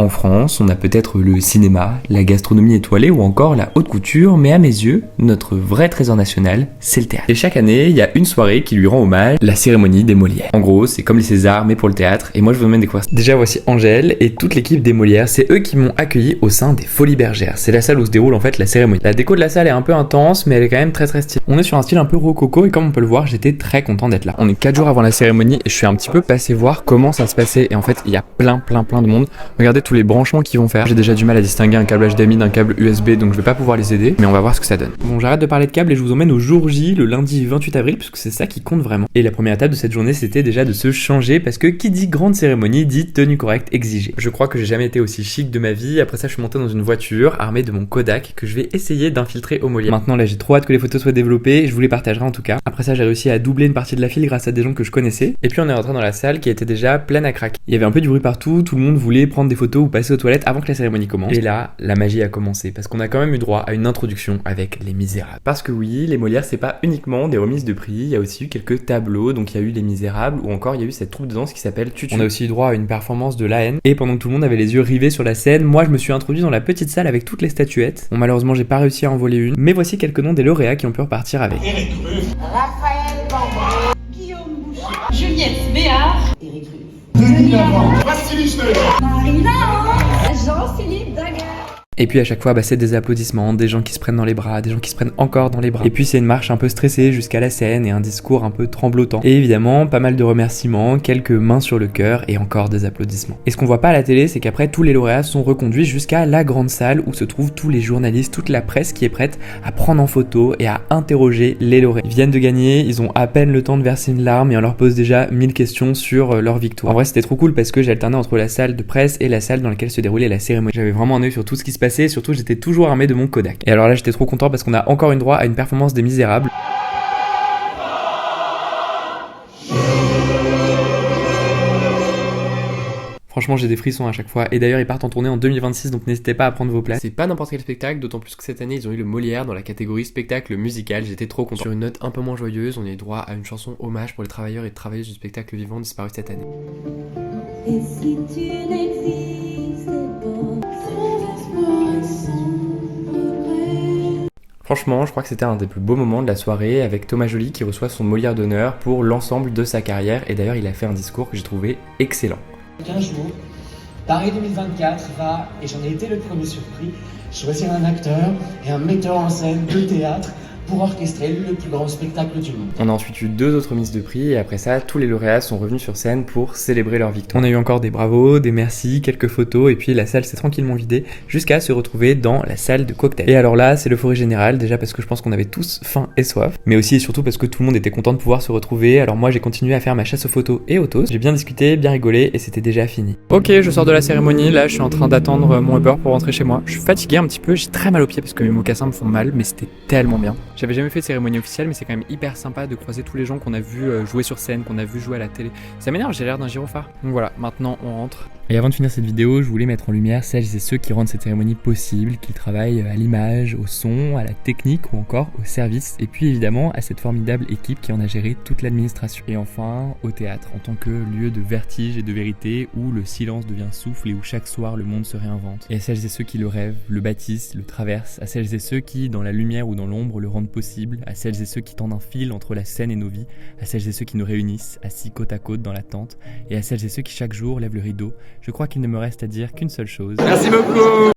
En France, on a peut-être le cinéma, la gastronomie étoilée ou encore la haute couture, mais à mes yeux, notre vrai trésor national, c'est le théâtre. Et chaque année, il y a une soirée qui lui rend hommage, la cérémonie des Molières. En gros, c'est comme les Césars, mais pour le théâtre, et moi je vous emmène découvrir ça. Déjà, voici Angèle et toute l'équipe des Molières, c'est eux qui m'ont accueilli au sein des Folies Bergères. C'est la salle où se déroule en fait la cérémonie. La déco de la salle est un peu intense, mais elle est quand même très stylée. On est sur un style un peu rococo, et comme on peut le voir, j'étais très content d'être là. On est 4 jours avant la cérémonie, et je suis un petit peu passé voir comment ça se passait, et en fait, il y a plein de monde. Regardez tous les branchements qu'ils vont faire. J'ai déjà du mal à distinguer un câble HDMI d'un câble USB, donc je vais pas pouvoir les aider, mais on va voir ce que ça donne. Bon, j'arrête de parler de câbles et je vous emmène au jour J, le lundi 28 avril, puisque c'est ça qui compte vraiment. Et la première étape de cette journée, c'était déjà de se changer, parce que qui dit grande cérémonie dit tenue correcte exigée. Je crois que j'ai jamais été aussi chic de ma vie. Après ça, je suis monté dans une voiture armée de mon Kodak que je vais essayer d'infiltrer au Molière. Maintenant là, j'ai trop hâte que les photos soient développées, je vous les partagerai en tout cas. Après ça, j'ai réussi à doubler une partie de la file grâce à des gens que je connaissais. Et puis on est rentré dans la salle qui était déjà pleine à craquer. Il y avait un peu du bruit partout, tout le monde voulait prendre des photos ou passer aux toilettes avant que la cérémonie commence. Et là, la magie a commencé, parce qu'on a quand même eu droit à une introduction avec Les Misérables. Parce que oui, les Molières, c'est pas uniquement des remises de prix, il y a aussi eu quelques tableaux, donc il y a eu Les Misérables, ou encore il y a eu cette troupe de danse qui s'appelle Tutu. On a aussi eu droit à une performance de La Haine, et pendant que tout le monde avait les yeux rivés sur la scène, moi je me suis introduit dans la petite salle avec toutes les statuettes. Bon, malheureusement, j'ai pas réussi à en voler une, mais voici quelques noms des lauréats qui ont pu repartir avec. Éric Ruff, Raphaël Bambray, Guillaume Boucher, Juliette Béard, Éric Ruff, Denis Lavant, Vassili Schneider, Marina, Jean-Philippe Daguerre. Et puis à chaque fois, c'est des applaudissements, des gens qui se prennent dans les bras, des gens qui se prennent encore dans les bras. Et puis c'est une marche un peu stressée jusqu'à la scène et un discours un peu tremblotant. Et évidemment, pas mal de remerciements, quelques mains sur le cœur et encore des applaudissements. Et ce qu'on voit pas à la télé, c'est qu'après, tous les lauréats sont reconduits jusqu'à la grande salle où se trouvent tous les journalistes, toute la presse qui est prête à prendre en photo et à interroger les lauréats. Ils viennent de gagner, ils ont à peine le temps de verser une larme et on leur pose déjà 1000 questions sur leur victoire. En vrai, c'était trop cool parce que j'alternais entre la salle de presse et la salle dans laquelle se déroulait la cérémonie. J'avais vraiment un œil sur tout ce qui se passait. Surtout j'étais toujours armé de mon Kodak. Et alors là j'étais trop content parce qu'on a encore une droit à une performance des Misérables. Franchement, j'ai des frissons à chaque fois. Et d'ailleurs, ils partent en tournée en 2026, donc n'hésitez pas à prendre vos places. C'est pas n'importe quel spectacle, d'autant plus que cette année, ils ont eu le Molière dans la catégorie spectacle musical. J'étais trop content. Sur une note un peu moins joyeuse, on a eu droit à une chanson hommage pour les travailleurs et travailleuses du spectacle vivant disparu cette année. Et si tu n'existes pas, franchement, je crois que c'était un des plus beaux moments de la soirée avec Thomas Joly qui reçoit son Molière d'honneur pour l'ensemble de sa carrière. Et d'ailleurs, il a fait un discours que j'ai trouvé excellent. 15 jours, Paris 2024 va, et j'en ai été le premier surpris, choisir un acteur et un metteur en scène de théâtre pour orchestrer le plus grand spectacle du monde. On a ensuite eu 2 autres mises de prix et après ça, tous les lauréats sont revenus sur scène pour célébrer leur victoire. On a eu encore des bravos, des merci, quelques photos et puis la salle s'est tranquillement vidée jusqu'à se retrouver dans la salle de cocktail. Et alors là, c'est l'euphorie générale, déjà parce que je pense qu'on avait tous faim et soif, mais aussi et surtout parce que tout le monde était content de pouvoir se retrouver. Alors moi, j'ai continué à faire ma chasse aux photos et aux toasts. J'ai bien discuté, bien rigolé et c'était déjà fini. Ok, je sors de la cérémonie, là je suis en train d'attendre mon Uber pour rentrer chez moi. Je suis fatigué un petit peu, j'ai très mal aux pieds parce que mes mocassins me font mal, mais c'était tellement bien. J'avais jamais fait de cérémonie officielle, mais c'est quand même hyper sympa de croiser tous les gens qu'on a vu jouer sur scène, qu'on a vu jouer à la télé. Ça m'énerve, j'ai l'air d'un gyrophare. Donc voilà, maintenant on rentre. Et avant de finir cette vidéo, je voulais mettre en lumière celles et ceux qui rendent cette cérémonie possible, qui travaillent à l'image, au son, à la technique ou encore au service. Et puis évidemment à cette formidable équipe qui en a géré toute l'administration. Et enfin au théâtre, en tant que lieu de vertige et de vérité où le silence devient souffle et où chaque soir le monde se réinvente. Et à celles et ceux qui le rêvent, le bâtissent, le traversent, à celles et ceux qui, dans la lumière ou dans l'ombre, le rendent possible, à celles et ceux qui tendent un fil entre la scène et nos vies, à celles et ceux qui nous réunissent, assis côte à côte dans l'attente, et à celles et ceux qui chaque jour lèvent le rideau. Je crois qu'il ne me reste à dire qu'une seule chose. Merci beaucoup!